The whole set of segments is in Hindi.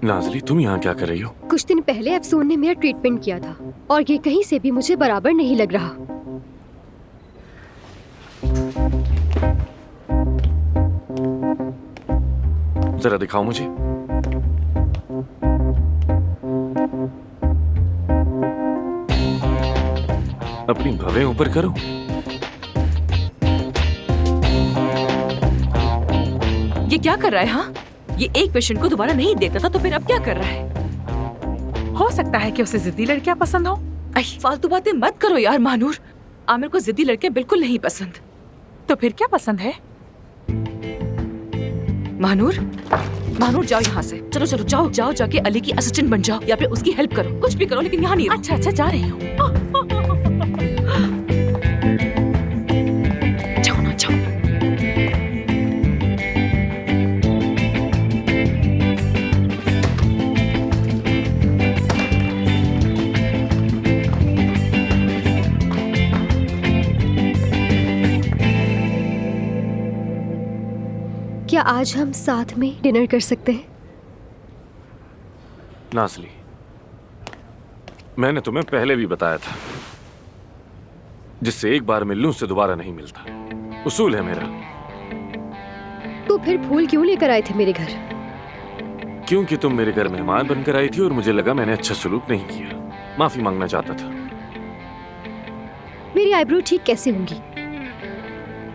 नाज़ली, तुम यहाँ क्या कर रही हो? कुछ दिन पहले अफसून ने मेरा ट्रीटमेंट किया था और ये कहीं से भी मुझे बराबर नहीं लग रहा। जरा दिखाओ मुझे। अपनी भवें ऊपर करो। ये क्या कर रहा है? हाँ, ये एक पेशेंट को दोबारा नहीं देखता था तो फिर अब क्या कर रहा है? हो सकता है कि उसे जिद्दी लड़कियां पसंद हो। फालतू बातें मत करो यार मानूर। आमिर को जिद्दी लड़के बिल्कुल नहीं पसंद। तो फिर क्या पसंद है? मानूर, मानूर जाओ यहाँ से। चलो चलो जाओ जाओ, जाके अली की असिस्टेंट बन जाओ या फिर उसकी हेल्प करो। कुछ भी करो लेकिन यहाँ नहीं। अच्छा अच्छा, जा रही हूँ। जाओ ना जाओ। क्या आज हम साथ में डिनर कर सकते हैं? नाज़ली, मैंने तुम्हें पहले भी बताया था, जिससे एक बार मिल लूं उससे दोबारा नहीं मिलता। उसूल है मेरा। तो फिर फूल क्यों लेकर आए थे मेरे घर? क्योंकि तुम मेरे घर मेहमान बनकर आई थी और मुझे लगा मैंने अच्छा सलूक नहीं किया। माफी मांगना चाहता था। मेरी आईब्रो ठीक कैसे होंगी?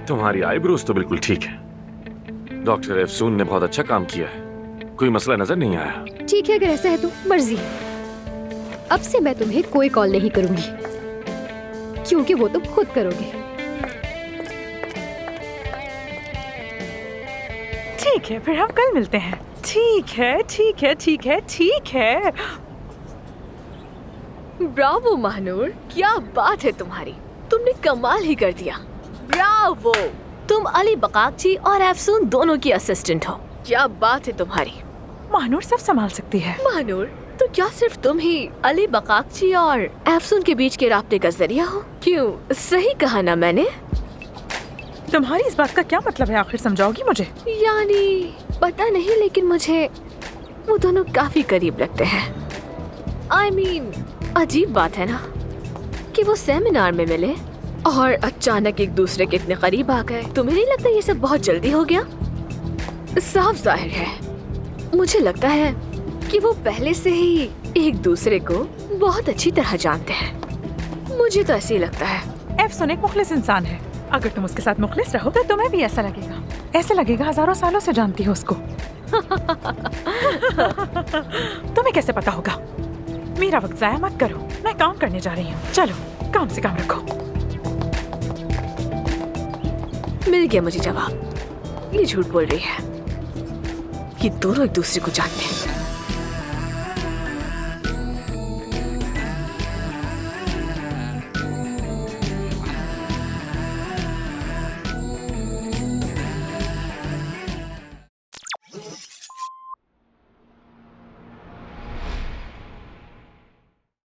तुम्हारी आईब्रोज तो बिल्कुल ठीक है। डॉक्टर अफसून ने बहुत अच्छा काम किया है। कोई मसला नजर नहीं आया। ठीक है, अगर ऐसा है तो मर्जी है। अब से मैं तुम्हें कोई कॉल नहीं करूंगी क्योंकि वो तुम खुद करोगे। ठीक है, फिर हम कल मिलते हैं। ठीक है ठीक है ठीक है ठीक है। ब्रावो महानूर, क्या बात है तुम्हारी। तुमने कमाल ही कर दिया। ब्रावो, तुम अली बकाकची और अफसून दोनों की असिस्टेंट हो। क्या बात है तुम्हारी। महानूर सब संभाल सकती है। महानूर, तो क्या सिर्फ तुम ही अली बकाकची और अफसून के बीच के राब्ते का जरिया हो? क्यों, सही कहा ना मैंने? तुम्हारी इस बात का क्या मतलब है आखिर, समझाओगी मुझे? यानी पता नहीं, लेकिन मुझे वो दोनों काफी करीब लगते हैं। I mean, अजीब बात है ना कि वो सेमिनार में मिले और अचानक एक दूसरे के इतने करीब आ गए। तुम्हें नहीं लगता ये सब बहुत जल्दी हो गया? साफ जाहिर है, मुझे लगता है कि वो पहले से ही एक दूसरे को बहुत अच्छी तरह जानते हैं। मुझे तो ऐसे ही लगता है। अफसून एक मुखलिस इंसान है। अगर तुम उसके साथ मुखलिस रहो तो तुम्हें भी ऐसा लगेगा। ऐसे लगेगा हजारों सालों से जानती हो उसको। तुम्हें कैसे पता होगा? मेरा वक्त जाया मत करो, मैं काम करने जा रही हूँ। चलो काम से काम रखो। मिल गया मुझे जवाब। ये झूठ बोल रही है। ये दोनों एक दूसरे को जानते हैं।